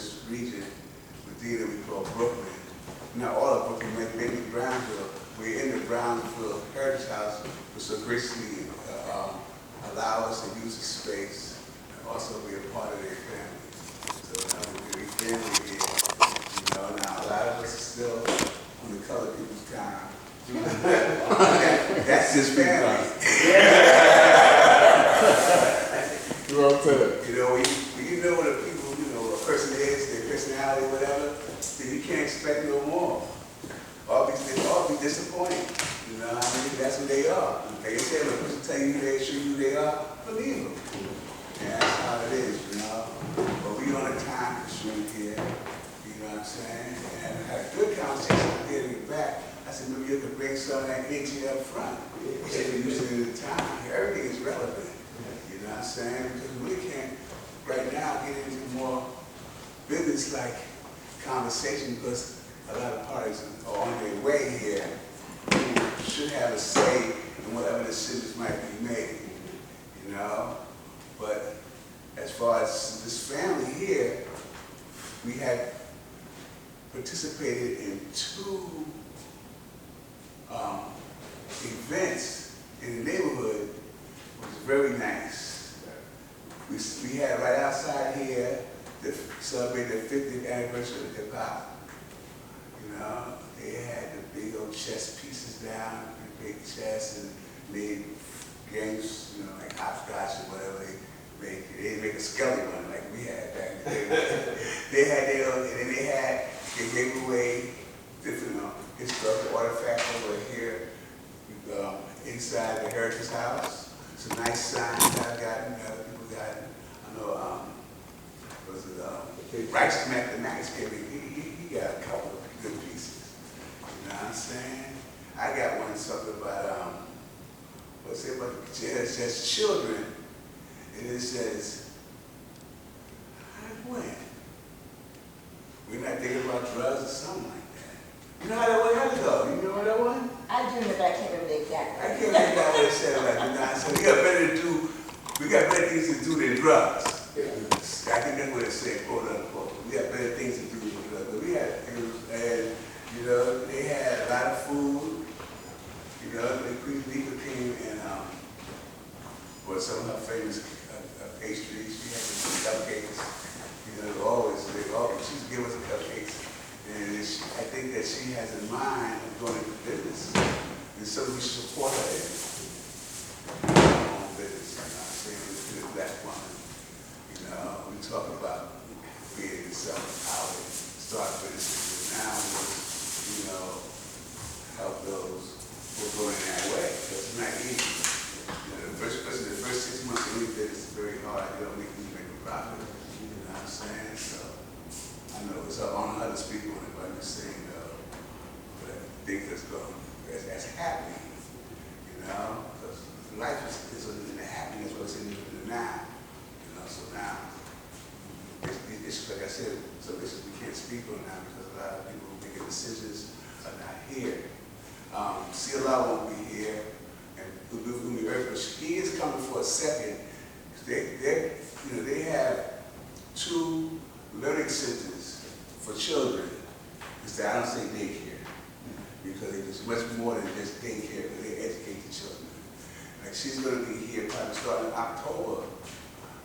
this region, Medina, we call Brooklyn. Not all of Brooklyn, maybe Brownsville. We're in the Brownsville Heritage House, which so graciously allow us to use the space and also be a part of their family. So we're family here. Now a lot of us are still on the colored people's time. That's his family. When you know what a people, a person is, their personality, whatever, then you can't expect no more. All be disappointed. That's who they are. Like I said, when a person tell you they show you who they are, believe them. And that's how it is, But we on a time constraint here, you know what I'm saying? And I had a good conversation with getting back. I said, maybe you could bring some of that energy up front. He said, we're using it at the time. Everything is relevant. You know what I'm saying? Because we can't, right now, get into more business-like conversation because a lot of parties are on their way here who should have a say in whatever decisions might be made, But as far as this family here, we had participated in 2 events in the neighborhood, which was very nice. We had right outside here to celebrate the 50th anniversary of hip hop. They had the big old chess pieces down, the big chess, and made games, like hopscotch or whatever. They didn't make a skelly one like we had back in the day. They had their own, and then they gave away different historical artifacts over here inside the Heritage House. It's a nice sign that I've gotten, other people gotten. I know, Rice Mathematics gave me, he got a couple of good pieces. You know what I'm saying? I got one something about, what's it about? It says children, and it says, when? We're not thinking about drugs or something like that. You know how that one had to go? You know what that one? I do know, but I can't remember exactly. I can't remember what it said about it. So we got better things to do than drugs. I think that's what it said, quote unquote. We got better things to do than drugs. But we had, they had a lot of food. The Queen Diva came and some of her famous pastries. She had some cupcakes. They always, she would give us the cupcakes. And I think that she has in mind of going into business. And so we support her in her own business. To the black woman. We talk about creating self-empowerment, start businesses, and now help those who are going that way. Because it's not easy. The first 6 months of any business is very hard. You don't make a profit. You know what I'm saying? So I know it's up on others people on it, but I'm just saying, but I think that's happening. Because life is in the happiness, what's in the now. So now, it's like I said, so this we can't speak on now because a lot of people who make decisions are not here. CLR won't be here, and Umi Earth, he is coming for a second. They have 2 learning centers for children. I don't say daycare, because it's much more than just daycare, but they educate the children. Like she's going to be here probably starting in October.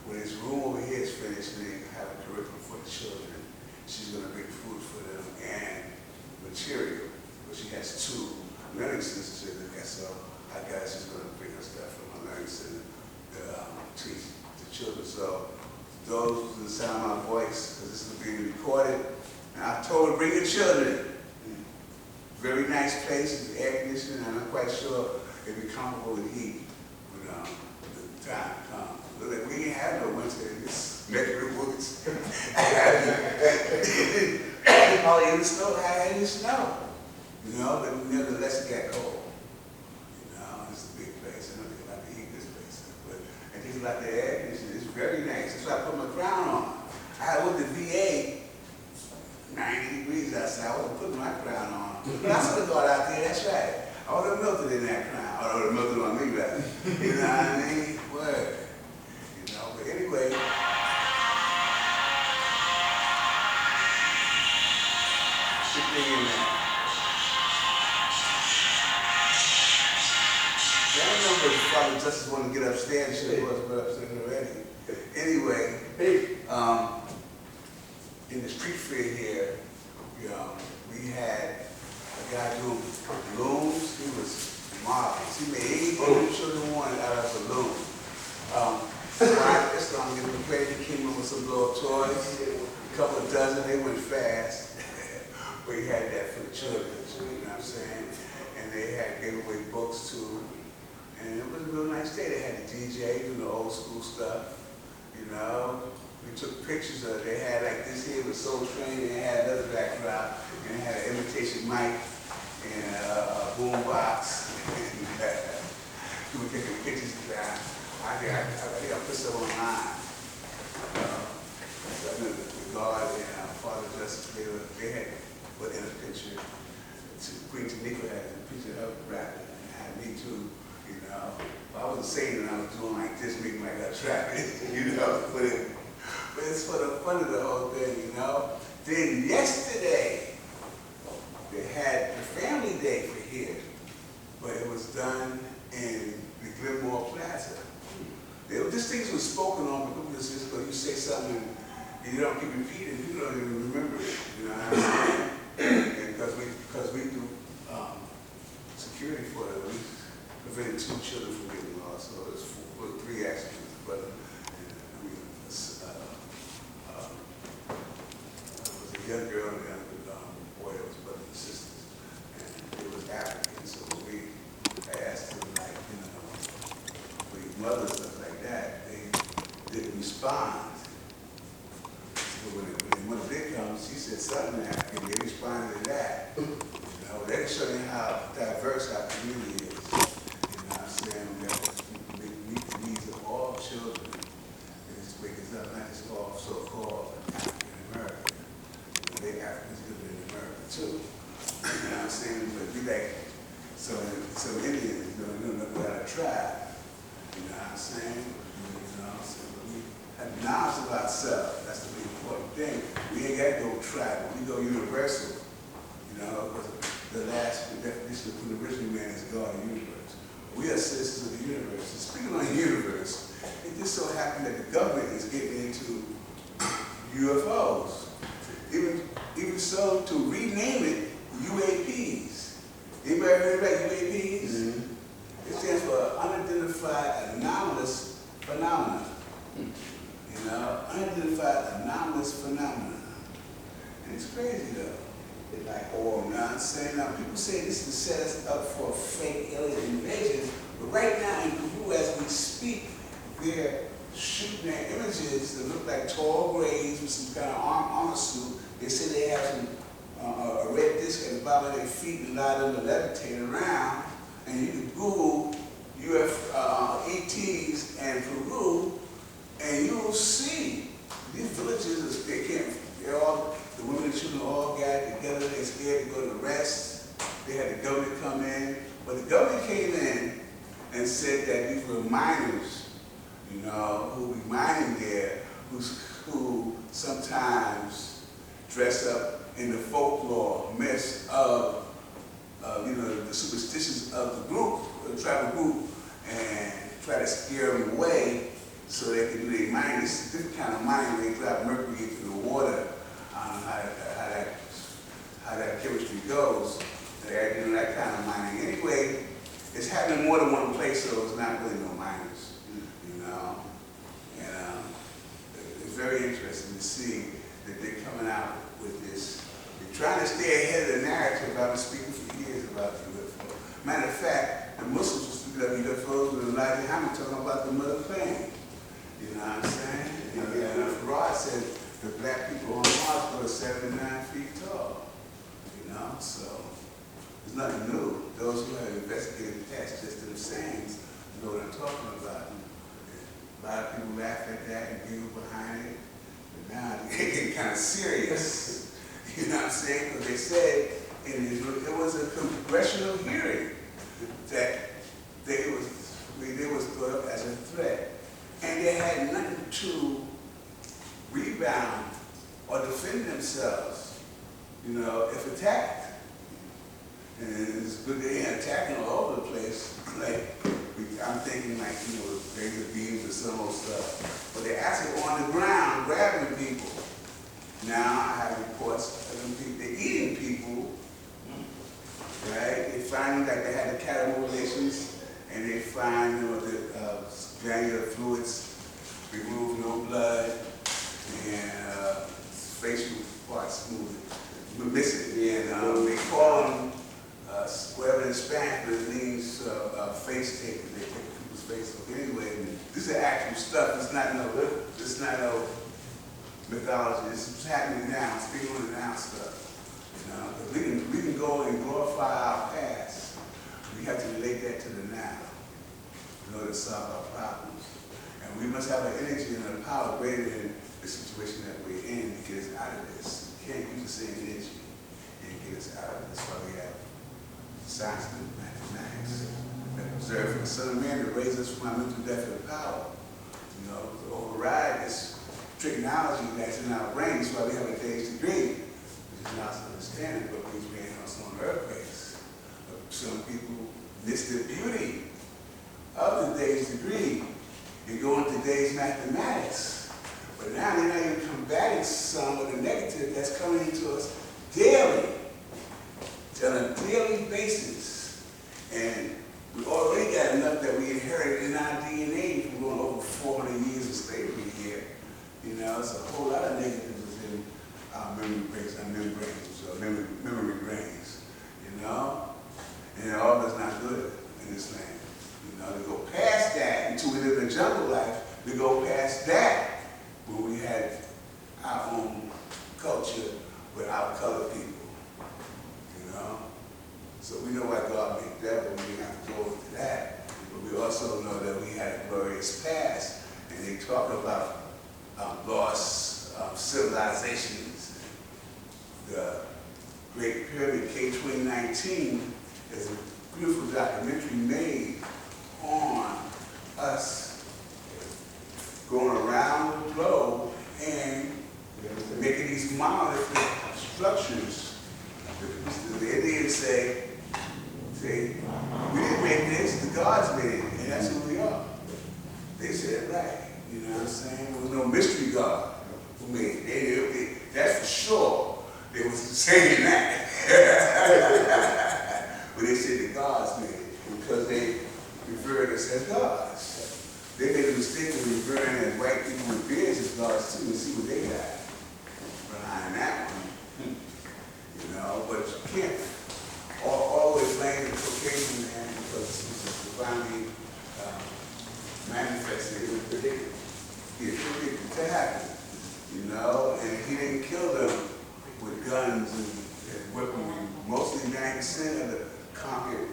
When this room over here is finished, and they have a curriculum for the children. She's going to bring food for them and material. But she has 2 learning centers in there, so I guess she's going to bring her stuff from her learning center to teach the children. So those are the sound of my voice, because this is being recorded. And I told her, bring your children. Very nice place, it's air conditioning, and I'm quite sure it'll be comfortable with heat when the time comes. Look, we didn't have no winter in this neck of the woods. All in the snow, I had in the snow. But nevertheless it got cold. It's a big place. I don't think about to heat this place. But I think about the air conditioning. It's very nice. That's why I put my crown on. I went to VA, 90 degrees outside. I wasn't putting my crown on. But I still got out there, that's right. I would have melted in that crown. I would have melted on me, rather. You know what I mean? Word. But anyway, suppose Father Justice wanted to get upstairs, she was upstairs already. Anyway, in the street fair here, we had a guy doing balloons. He was marvelous. He made 80 children wanted out of balloons. This long getting prepared, he came up with some little toys, a couple of dozen, they went fast. We had that for the children, you know what I'm saying? And they gave away books too. And it was a real nice day. They had the DJ doing the old school stuff, you know. We took pictures of it. They had like this here was Soul Train, and they had another background, and they had an imitation mic and a boom box. We were taking pictures of that. I think I put some online. The guard and Father Justice, they had put in a picture. Queen Tanika had a picture of rapping, and had me too, you know. But I wasn't saying that I was doing like this, making like a trap, you know. But it's for the fun of the whole thing, you know. Then yesterday, they had the family day for here, but it was done in the Glenmore Plaza. These things were spoken on because you say something and you don't keep repeating, people don't even remember it, you know what I'm saying? Because we do security for it, we prevented 2 children from getting lost, so it was 3 accidents, but it was a young girl and a young boy that was brothers and sisters, and it was African, so we asked them, like, you know, the mothers and stuff like that, they didn't respond. So when the mother did come, she said something African, they responded to that. You know, they can show you how diverse our community is. You know what I'm saying? We meet the needs of all children. And it's waking up, not just all so-called African American. They Africans live in America too. You know what I'm saying? But we like some Indians, you know about a tribe. You know what I'm saying? You know, so we have knowledge of ourselves. That's the really important thing. We ain't got to go tribal. We go universal. You know, because the last definition of the original man is God of the universe. We are citizens of the universe. And speaking on the universe, it just so happened that the government is getting into UFOs. Even so, to rename it UAPs. Anybody heard about UAPs? Mm-hmm. It stands for Unidentified Anomalous Phenomena. You know, Unidentified Anomalous Phenomena. And it's crazy though. It's like, oh, you know what I'm saying? Now, people say this is to set us up for a fake alien invasion, but right now in Peru, as we speak, they're shooting their images that look like tall grays with some kind of armor suit. They say they have some a red disc at the bottom of their feet and allow them to levitate around. And you can Google ETs and Peru, and you'll see these villages. The women and children all got together. They're scared to go to the rest. They had the government come in, but the government came in and said that these were miners, you know, who be mining there, who sometimes dress up in the folklore myths of, you know, the superstitions of the group, the tribal group, and try to scare them away so they can do their mining. This is a different kind of mining where they drop mercury into the water. How that chemistry goes. They're doing that kind of mining. Anyway, it's happening more than one place, so it's not really no miners, you know. And it's very interesting to see that they're coming out with this. They're trying to stay ahead of the narrative. I've been speaking for years about the UFO. Matter of fact, the Muslims were speaking of UFOs with Elijah Hammond talking about the mother plane. You know what I'm saying? And Farad said the black people on Mars were 7 to 9 feet tall. You know, so it's nothing new. Those who have investigated the past just to the sayings know what I'm talking about. A lot of people laugh at that and giggle behind it, but now they're getting kind of serious. You know what I'm saying? Because they said it was a congressional hearing that they was thought of as a threat, and they had nothing to rebound or defend themselves. You know, if attacked, and it's good they ain't attacking all over the place, like I'm thinking like, you know, laser beams or some old stuff. But they're actually on the ground grabbing people. Now I have reports of them people, they're eating people, right? They find like they had the cattle relations, and they find, you know, the glandular fluids, remove no blood, and facial parts missing. And they call them, whatever in Spanish, but it means face tape. They take people's face. So anyway, this is actual stuff. It's not no mythology. This is happening now. It's being on the now stuff. You know, we can go and glorify our past. We have to relate that to the now in order to solve our problems. And we must have an energy and a power greater than the situation that we're in to get us out of this. We can't use the same energy and get us out of this. That's why we have science and mathematics that observe from the Son of Man to raise us from our mental death of power. You know, to override this technology that's in our brains. That's why we have a day's degree, which is not understanding, but we ran us on earth base. But some people miss the beauty of the day's degree. You go into today's mathematics, but now they're not even combating some of the negative that's coming into us daily, on a daily basis. And we already got enough that we inherited in our DNA from going over 400 years of slavery here. You know, it's a whole lot of negatives in our memory brains, you know? And all that's not good in this land. You know, to go past that until we live in a jungle life, to go past that when we had our own culture without colored people. You know? So we know why God made that, but we have to go into that. But we also know that we had a glorious past, and they talk about lost civilizations. The Great Pyramid K-2019 is a beautiful documentary made on us going around the globe and making these monolithic structures. The Indians say, we didn't make this, the gods made it, and that's who we are. They said it right, you know what I'm saying? There was no mystery God who made it. That's for sure. They was saying that. But they said the gods made it because they referred us as gods. They made a mistake of referring as white people with beards as gods too, and see what they got behind that one. You know, but you can't always blame the Caucasian man because it was divinely manifested. It was predicted. He had predicted to happen. You know, and he didn't kill them with guns and weaponry. Mostly 90% of the conquered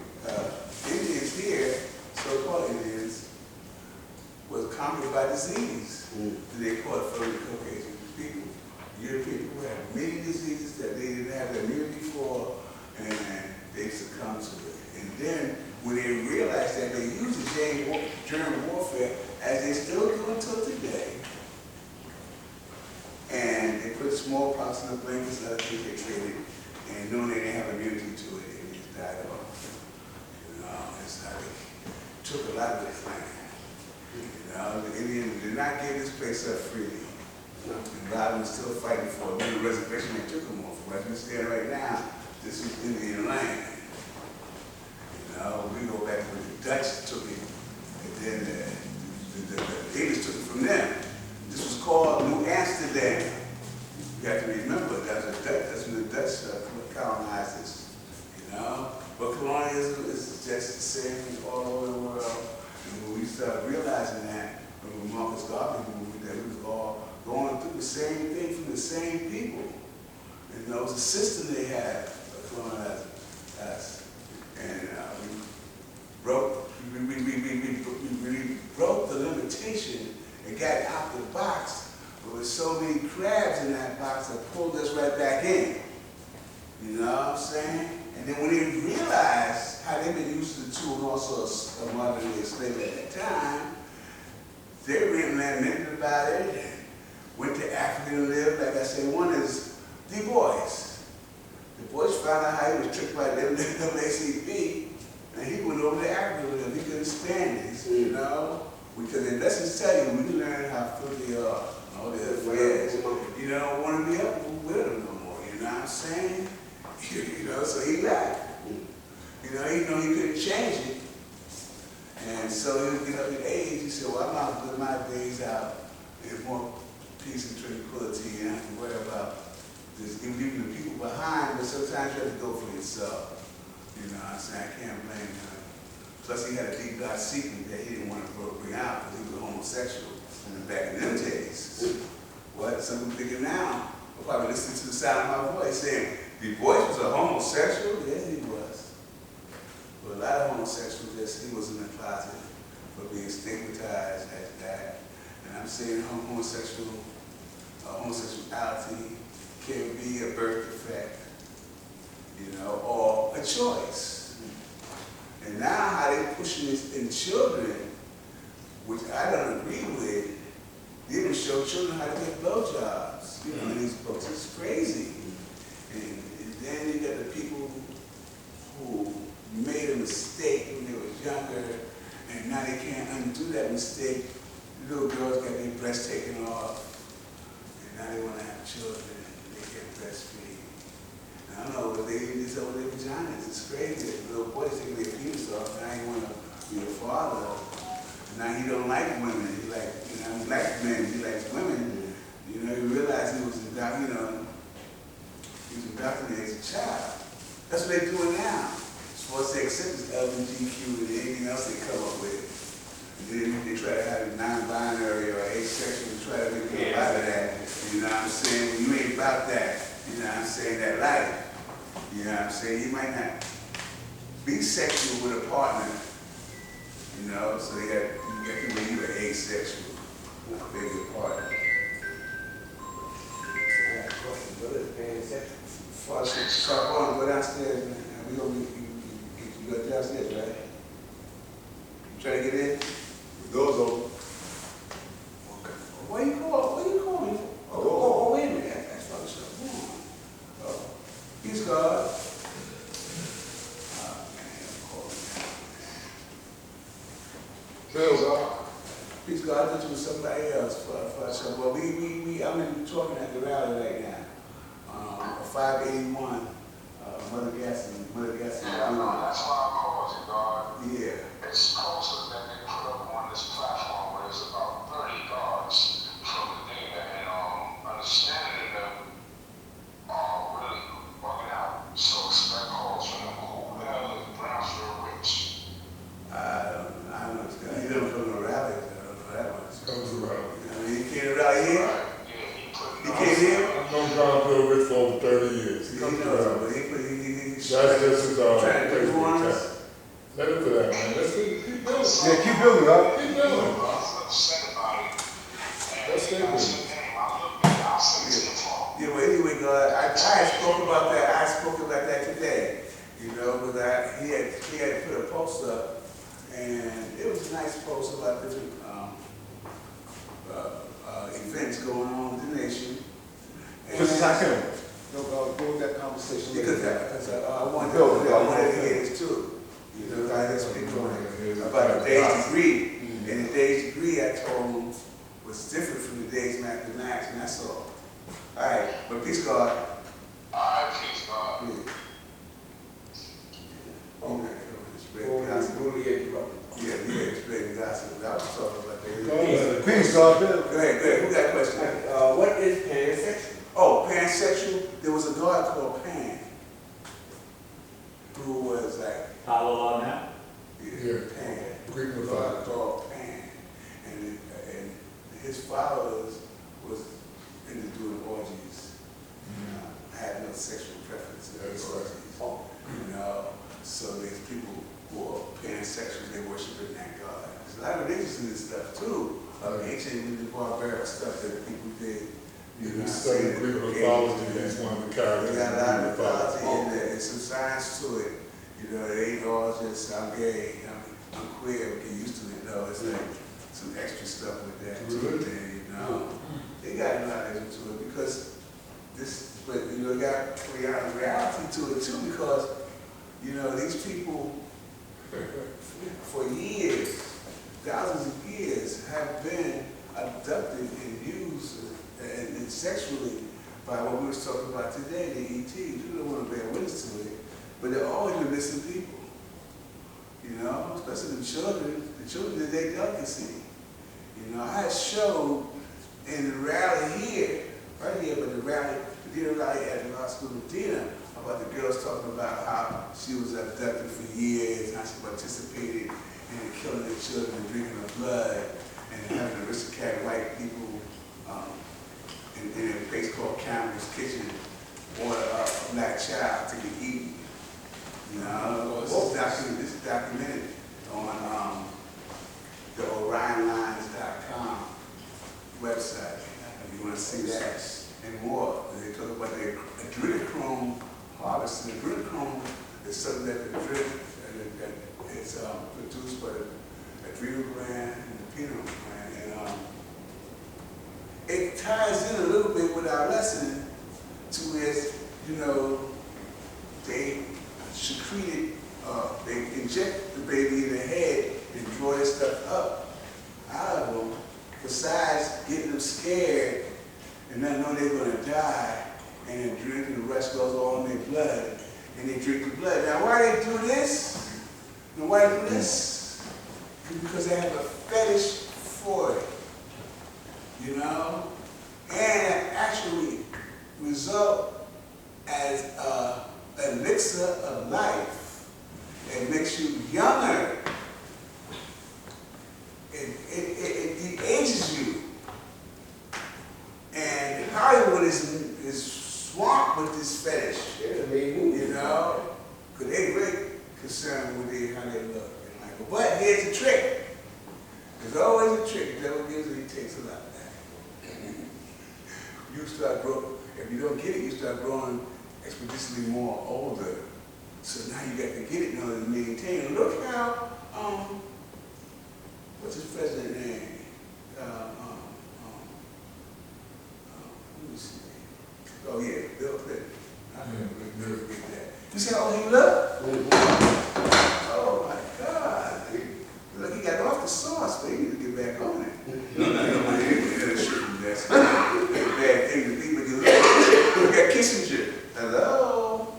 Indians here, so-called Indians, was conquered by disease that they caught from the Caucasian people. European people had many diseases that they didn't have immunity for, and they succumbed to it. And then when they realized that they used the germ warfare, as they still do until today, and they put smallpox in the blankets and other things they traded, and knowing they didn't have immunity to it, they just died off. You know, it's how they took a lot of this land. You know, the Indians did not give this place up freely. And Robin was still fighting for it. When the reservation they took them off. As we stand right now, this is Indian land. You know, we go back when the Dutch took it, and then the English took it from them. This was called New Amsterdam. You have to remember, that's when the Dutch colonized this. You know? But colonialism is just the same all over the world. And when we started realizing that, when Marcus Garvey moved, that we was all going through the same thing from the same people. And it was a system they had of colonizing us. And we broke the limitation and got out the box. There was so many crabs in that box that pulled us right back in. You know what I'm saying? And then when they realized how they've been used to the tool and also a modern day slavery at that time, they really lamented about it and went to Africa and lived. Like I said, one is Du Bois. Du Bois found out how he was tricked by the NAACP And he went over to Africa with him. He couldn't stand it, you know? Because the lessons tell you, when you learn how filthy they are, all their affairs, you don't want to be up with them no more, you know what I'm saying? You know, so he left. You know, he couldn't change it. And so he was getting up in age, he said, well, I'm not going to live my days out in more peace and tranquility, and I have to worry about just leaving the people behind, but sometimes you have to go for yourself. You know what I'm saying? I can't blame him. Plus he had a deep God secret that he didn't want to bring out because he was a homosexual back in them days. What? Some people thinking now, will probably listening to the sound of my voice saying, the voice was a homosexual? Yes, he was. But a lot of homosexuals, yes, he was in the closet for being stigmatized as that. And I'm saying homosexuality can be a birth defect, you know, or a choice. And now how they're pushing this in children, which I don't agree with, they even show children how to get blowjobs, you know, in these books. It's crazy. And then you got the people who made a mistake when they were younger, and now they can't undo that mistake. Little girls got their breasts taken off, and now they want to have children, and they get breastfeed. I don't know, but they just over their vaginas. It's crazy. Little boys taking their penis off, now he want to be a father. Now he don't like women. He like, you know, black men. He likes women. You know, he realized he was indoctrinated as a child. That's what they're doing now. As far as they accept this LGBTQ and anything else they come up with. And then they try to have it non-binary or asexual and try to make it out of that. You know what I'm saying? You ain't about that. You know what I'm saying? That life. You know what I'm saying? You might not be sexual with a partner. You know, so you got to be asexual. I beg your pardon. I got a question. What is pansexual? Start going, go downstairs, man. We gonna you go downstairs, right? You trying to get in? The door's open. Okay. Where you going? Oh, wait a minute. That's fucking stuff. Oh, peace, God. Peace God, I thought you was somebody else for some. Well, I'm talking at the rally right now. 581, Mother Gasson. Yeah, no, that's why I called you, God. Yeah. It's posters that they put up on this platform where there's about 30 guards from MEDINA, and understanding them are really bugging out. So expect calls from them. Who the hell is Brownsville Rich? I don't know this guy. He don't come to rallies. I don't know that much. Comes around. I mean, he came out here. Right. Yeah, He came here. I've known Brownsville Rich for over 30 years. He comes around. But That's he's his trying to do Facebook one. account. Let him for that, man. Let's keep building. Yeah, keep building up. Keep building. I was upset about it. Let's stay with it. I'll send it to your phone. Yeah, well, anyway, God, I spoke about that. I spoke about that today. You know, because he had put a post up, and it was a nice post about different events going on with the nation. This is how come. Go with that conversation. Because I wanted to hear this too. You know, I had speak on it about the day's degree. And the day's degree I told him was different from the day's mathematics, and that's all. All right, but peace God. All right, peace, God. Yeah. Yeah, we had explained gossip. I was talking about that. Peace, God. Go ahead. Who got a question? What is pansexual? Oh, pansexual. There was a god called Pan, who was like, Follow on now? Yeah. Pan. Greek A god mythology. called Pan, and his followers was into doing orgies. Had no sexual preference in That's those right. orgies. You know, so there's people who are pansexuals. They worship in that god. There's a lot of religions in this stuff too. Ancient barbaric stuff that people did. You know, You study Greek mythology, he's one of the characters. They got a lot of mythology in in there. There's some science to it. You know, it ain't all just I'm gay, I'm queer, get used to it. No, it's like some extra stuff with that too. Religion. You know, they got a lot into it because this, but you know, got reality to it too because you know these people for years, thousands of years, have been abducted and used and sexually by what we were talking about today, the ETs. You don't want to bear witness to it, but they're always the missing people. You know, especially the children that they delicacy. You know, I had showed in the rally here, right here, but the rally, we did a rally at the law school of MEDINA about the girls talking about how she was abducted for years, how she participated in the killing of children and drinking of blood, and having aristocratic white people in a place called Campbell's Kitchen order a black child to be eaten. You know, this is documented on the OrionLines.com website. If you want to see that and more, they talk about the adrenochrome harvest. And adrenochrome is something that it's produced by the adrenal gland and the pineal gland. And it ties in a little bit with our lesson to is, you know, they secreted, they inject the baby in the head and draw this stuff up out of them, besides getting them scared and not knowing they're going to die, and then drinking the rest goes all in their blood, and they drink the blood. Now, why they do this? And why they do this? Because they have a fetish for it, you know? And it actually result as an elixir of life. It makes you younger. It de-ages you. And Hollywood is swamped with this fetish. You know? Because they're very concerned with how they look. But here's the trick. There's always a trick. The devil gives it, he takes a lot back. You start growing, if you don't get it, you start growing exponentially more older. So now you got to get it in order to maintain. Look how, what's his president name? Let me see. Oh yeah, Bill Clinton. I never forget that. You see how old he look? Oh my God. Look, he got off the sauce, but he need to get back on it. No, he didn't shoot him. That's bad thing to be, but you look at Kissinger. Hello?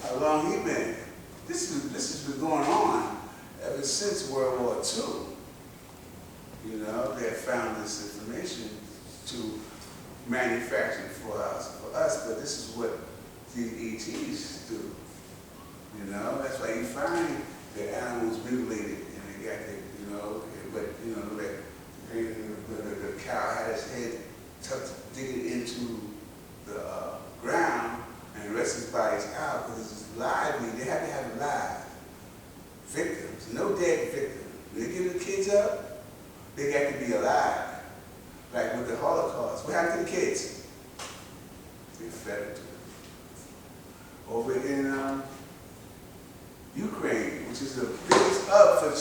How long he been? This has been going on ever since World War II. You know, they have found this information to manufacture for us, but this is what these ETs do. You know, that's why you find the animals mutilated and they got the, you know, but you know, the cow had his head tucked, digging into the ground, and the rest of his body's out because it's lively. They have to have live victims, no dead victims. When they give the kids up, they got to be alive. Like with the Holocaust, what happened to the kids? They fed it to them. Over in Ukraine, which is the biggest hub for